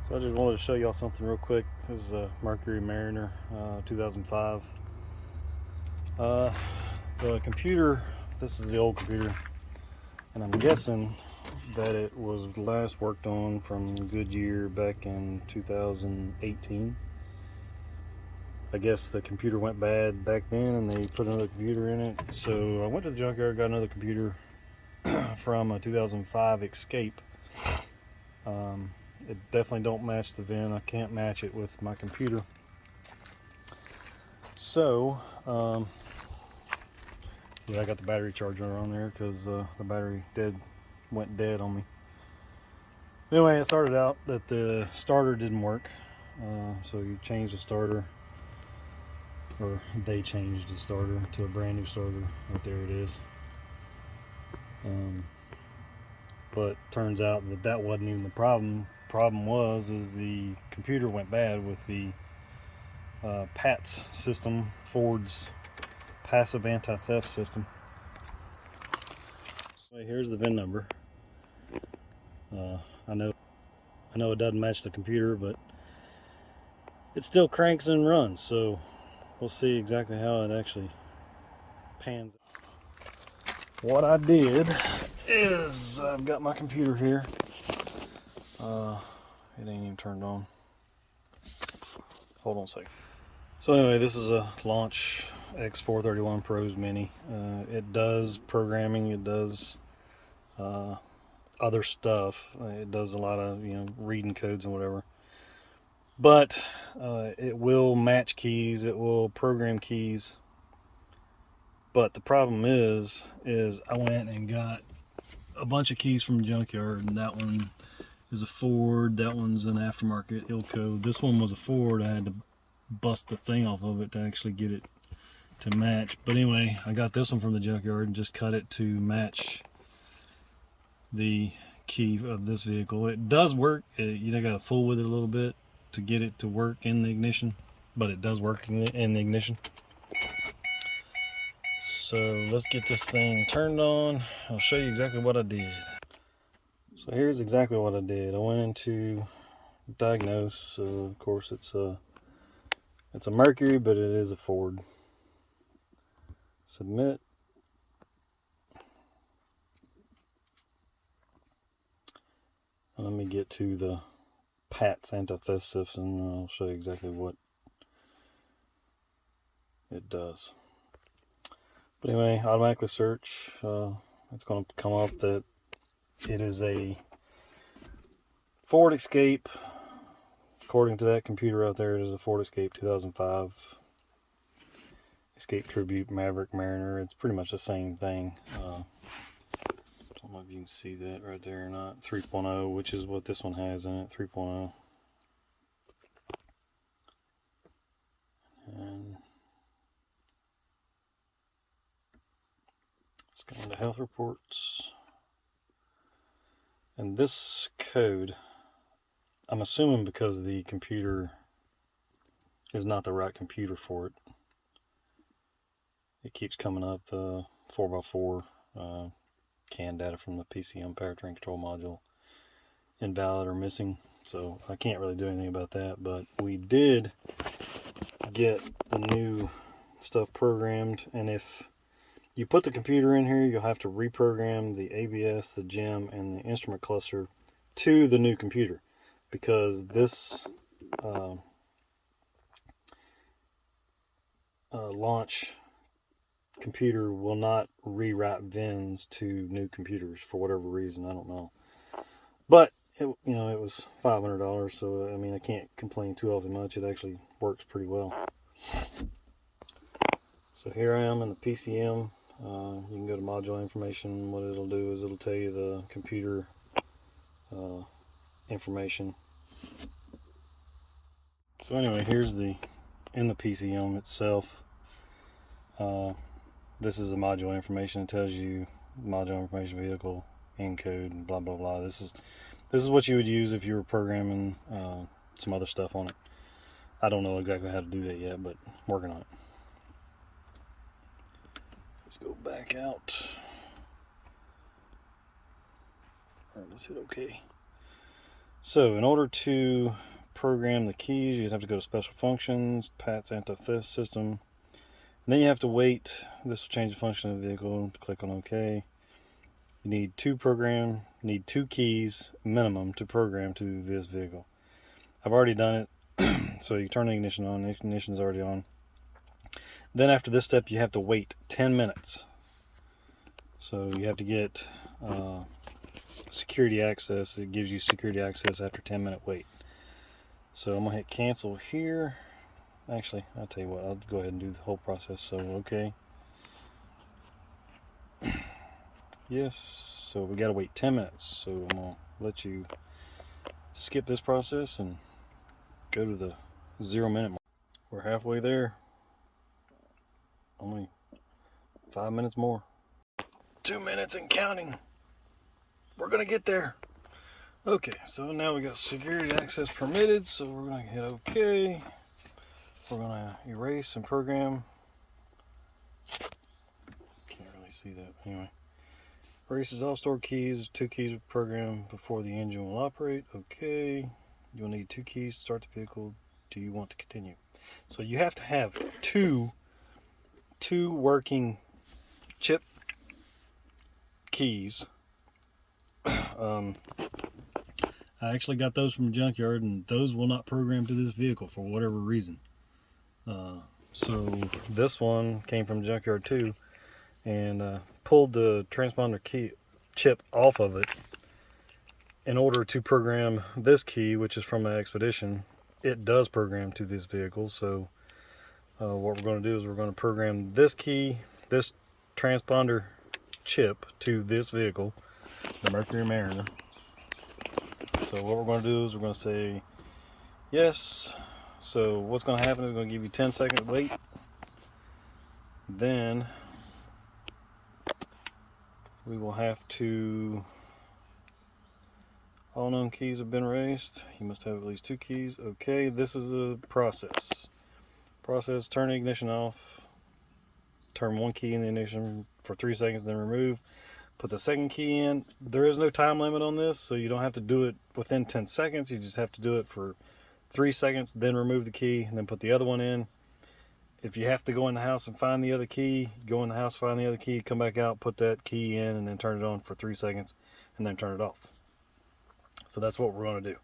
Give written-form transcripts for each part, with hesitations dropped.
So I just wanted to show y'all something real quick. This is a Mercury Mariner 2005. The computer, this is the old computer, and I'm guessing that it was last worked on from Goodyear back in 2018. I guess the computer went bad back then and they put another computer in it. So I went to the junkyard, got another computer from a 2005 Escape. It definitely don't match the VIN. I can't match it with my computer. So, yeah, I got the battery charger on there because the battery went dead on me. Anyway, it started out that the starter didn't work. So you change the starter, or they changed the starter to a brand new starter. Right there it is. But turns out that wasn't even the problem. Problem was the computer went bad with the PATS system, Ford's passive anti-theft system. So here's the VIN number. I know it doesn't match the computer, but it still cranks and runs. So we'll see exactly how it actually pans out. What I did is I've got my computer here. It ain't even turned on. Hold on a second. So anyway, this is a Launch X431 Pros Mini. It does programming, it does other stuff. It does a lot of, reading codes and whatever. But it will match keys, it will program keys. But the problem is I went and got a bunch of keys from the junkyard, and that one is a Ford, that one's an aftermarket Ilco. This one was a Ford. I had to bust the thing off of it to actually get it to match. But anyway, I got this one from the junkyard and just cut it to match the key of this vehicle. It does work. You got to fool with it a little bit to get it to work in the ignition, but it does work in the ignition. So let's get this thing turned on. I'll show you exactly what I did. So here's exactly what I did. I went into diagnose. Of course, it's a Mercury, but it is a Ford. Submit. Let me get to the PATS anti-theft system, and I'll show you exactly what it does. But anyway, automatically search. It's going to come up that it is a Ford Escape. According to that computer out there, it is a Ford Escape 2005 Escape Tribute Maverick Mariner. It's pretty much the same thing. Don't know if you can see that right there or not. 3.0, which is what this one has in it. 3.0. And let's go into health reports. And this code, I'm assuming because the computer is not the right computer for it, it keeps coming up the 4x4 CAN data from the PCM powertrain control module invalid or missing. So I can't really do anything about that, but we did get the new stuff programmed, and if you put the computer in here, you'll have to reprogram the ABS, the GEM, and the instrument cluster to the new computer, because this launch computer will not rewrite VINs to new computers for whatever reason. I don't know, but it was $500, so I mean I can't complain too awfully much. It actually works pretty well. So here I am in the PCM. You can go to module information. What it'll do is it'll tell you the computer information. So anyway, here's in the PCM itself. This is the module information. It tells you module information, vehicle, encode, and blah blah blah. This is what you would use if you were programming some other stuff on it. I don't know exactly how to do that yet, but I'm working on it. Let's go back out. All right, let's hit OK. So in order to program the keys, you have to go to special functions, PATS anti-theft system, and then you have to wait. This will change the function of the vehicle. Click on OK. You need two keys minimum to program to this vehicle. I've already done it. So you turn the ignition on. The ignition is already on. Then after this step, you have to wait 10 minutes. So you have to get security access. It gives you security access after 10-minute wait. So I'm gonna hit cancel here. Actually, I'll tell you what, I'll go ahead and do the whole process. So okay, yes, so we gotta wait 10 minutes. So I'm gonna let you skip this process and go to the 0-minute mark. We're halfway there. Only 5 minutes more. 2 minutes and counting. We're gonna get there. Okay, so now we got security access permitted, so we're gonna hit OK. We're gonna erase and program. Can't really see that. Anyway, erases all stored keys. 2 keys will program before the engine will operate. Okay. You'll need 2 keys to start the vehicle. Do you want to continue? So you have to have two working chip keys. I actually got those from the junkyard, and those will not program to this vehicle for whatever reason. So this one came from the junkyard too, and pulled the transponder key chip off of it in order to program this key, which is from an Expedition. It does program to this vehicle. So what we're going to do is we're going to program this key, this transponder chip, to this vehicle, the Mercury Mariner. So what we're going to do is we're going to say yes. So what's going to happen is going to give you 10-second wait. Then we will have to, all known keys have been erased. You must have at least 2 keys. Okay, this is the process. Turn the ignition off. Turn 1 key in the ignition for 3 seconds, then remove. Put the 2nd key in. There is no time limit on this, so you don't have to do it within 10 seconds. You just have to do it for 3 seconds, then remove the key, and then put the other one in. If you have to go in the house and find the other key, go in the house, find the other key, come back out, put that key in, and then turn it on for 3 seconds, and then turn it off. So that's what we're going to do.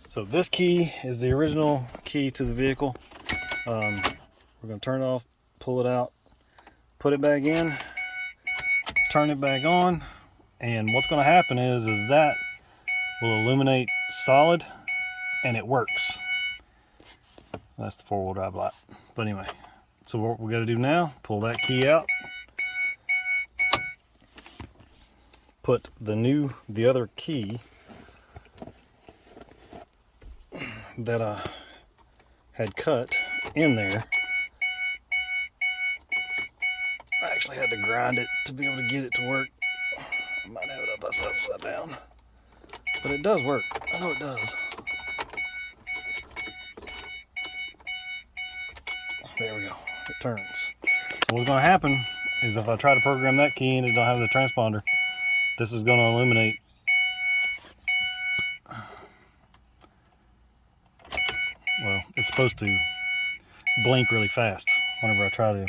So this key is the original key to the vehicle. We're going to turn it off, pull it out, put it back in, turn it back on, and what's going to happen is that will illuminate solid, and it works. That's the 4-wheel drive light. But anyway, so what we got to do now, pull that key out, put the other key that I had cut in there. I actually had to grind it to be able to get it to work. I might have it upside down, but it does work. I know it does. There we go. It turns. So what's going to happen is if I try to program that key and it don't have the transponder, this is going to illuminate. Well, it's supposed to blink really fast whenever I try to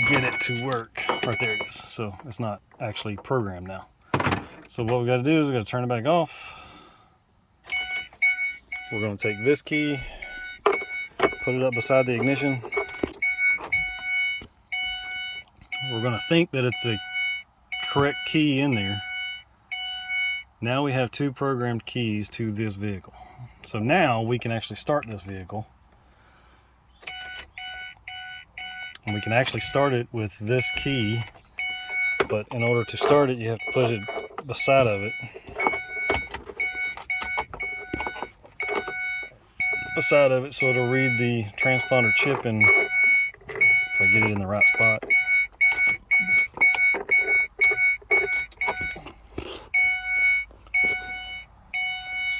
get it to work. Right there it is. So it's not actually programmed now. So what we got to do is we got to turn it back off. We're going to take this key, put it up beside the ignition. We're going to think that it's the correct key in there. Now we have 2 programmed keys to this vehicle. So now we can actually start this vehicle. And we can actually start it with this key, but in order to start it, you have to put it beside of it. Beside of it, so it'll read the transponder chip, and if I get it in the right spot.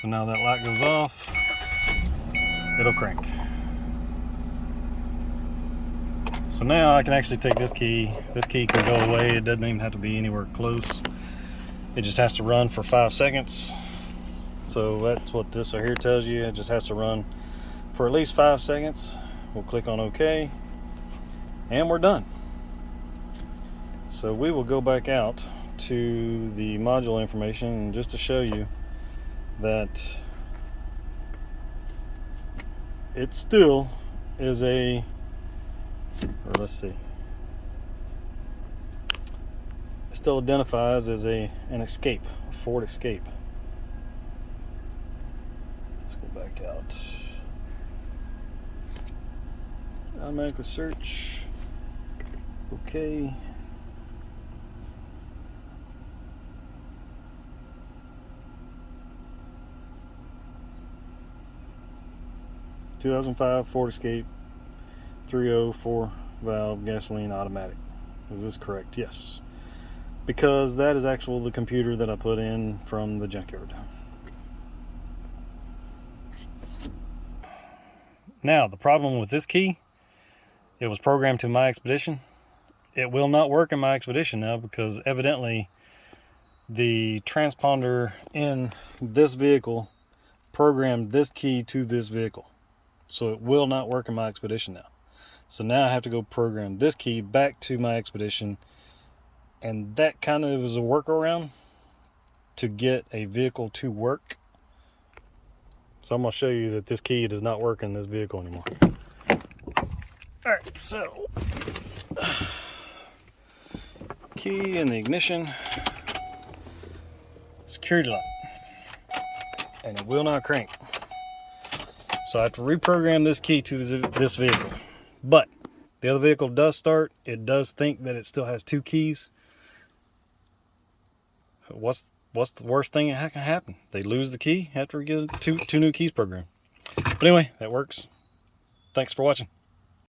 So now that light goes off, it'll crank. So now I can actually take this key can go away. It doesn't even have to be anywhere close. It just has to run for 5 seconds. So that's what this right here tells you. It just has to run for at least 5 seconds. We'll click on OK, and we're done. So we will go back out to the module information, and just to show you that it still is a, or let's see, it still identifies as an Escape, a Ford Escape. Let's go back out. Automatically search. Okay. ...2005 Ford Escape 304 valve gasoline automatic. Is this correct? Yes. Because that is actually the computer that I put in from the junkyard. Now, the problem with this key, it was programmed to my Expedition. It will not work in my Expedition now because evidently the transponder in this vehicle programmed this key to this vehicle. So it will not work in my Expedition now. So now I have to go program this key back to my Expedition, and that kind of is a workaround to get a vehicle to work. So I'm going to show you that this key does not work in this vehicle anymore. Alright, so key in the ignition, security lock, and it will not crank. So I have to reprogram this key to this vehicle. But the other vehicle does start. It does think that it still has 2 keys. What's the worst thing that can happen? They lose the key after we get two new keys programmed. But anyway, that works. Thanks for watching.